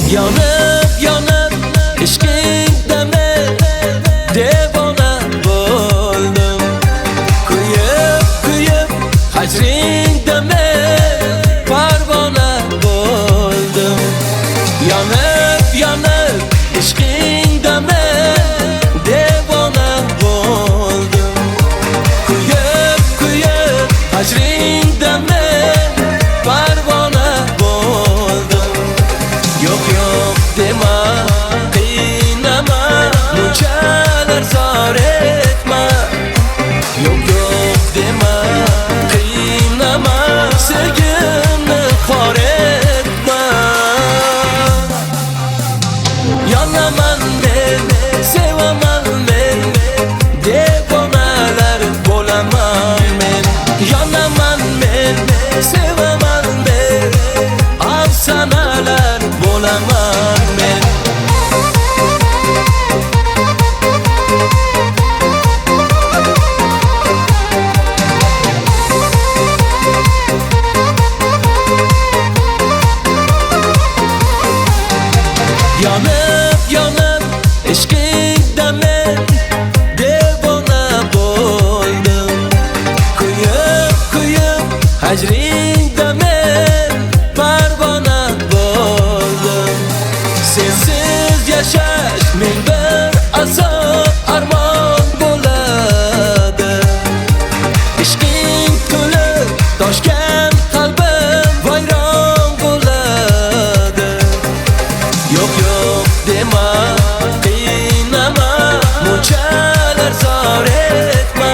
Yonib yonib ishqingdami devona bo'ldim. Kuyib kuyib hajringdami parvona bo'ldim. Yonib yonib ishqingdami devona bo'ldim. Kuyib kuyib hajringdami parvona bo'ldim. Yo'q yo'q dema, qiynama, bunchalar zor etma. Yo'q yo'q dema, qiynama, sevgimni xor etma. Yonaman men, sevaman men, devonalar bo'laman men. Yonaman men, sevaman men, afsonalar bo'laman men. Yonib yonib ishqingda men devona bo'ldim. Kuyib kuyib hajringda men parvona bo'ldim. Sensiz yashash men bir azob armon bo'ladi. Ishqing to'lib toshgan qalbim vayron bo'ladi. Yo'q yo'q dema, qiynama, bunchalar zor etma.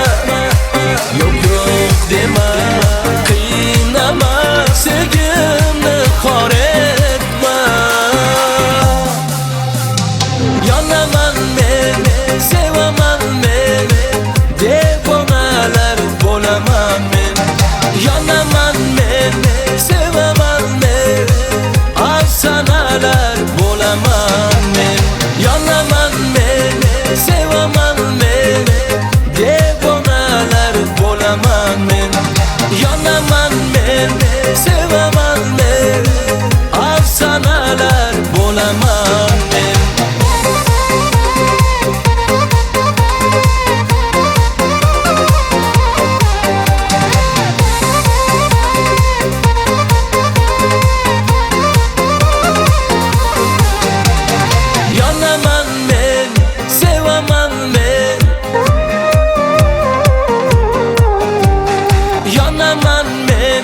Yo'q yo'q dema, qiynama, sevgimni xor etma. Yonaman men, sevaman men, devonalar bo'laman men. Yonaman men, sevaman men, afsonalar bo'laman men. Yonaman men, sevaman men, devonalar bo'laman men. Yonaman men, sevaman men, afsonalar bo'laman men. Yonaman men, sevaman men. Yonaman men,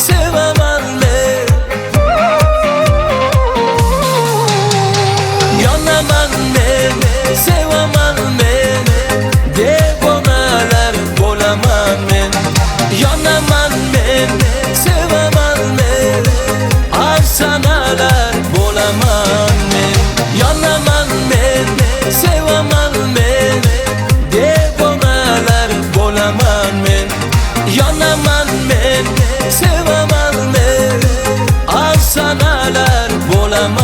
sevaman men. Yonaman men, sevaman men, devonalar bo'laman men. Yonaman men, sevaman men, afsonalar bo'laman men. Yonaman men, sevaman men, devonalar bo'laman men. Yonaman men, sevaman men, afsonalar bo'laman.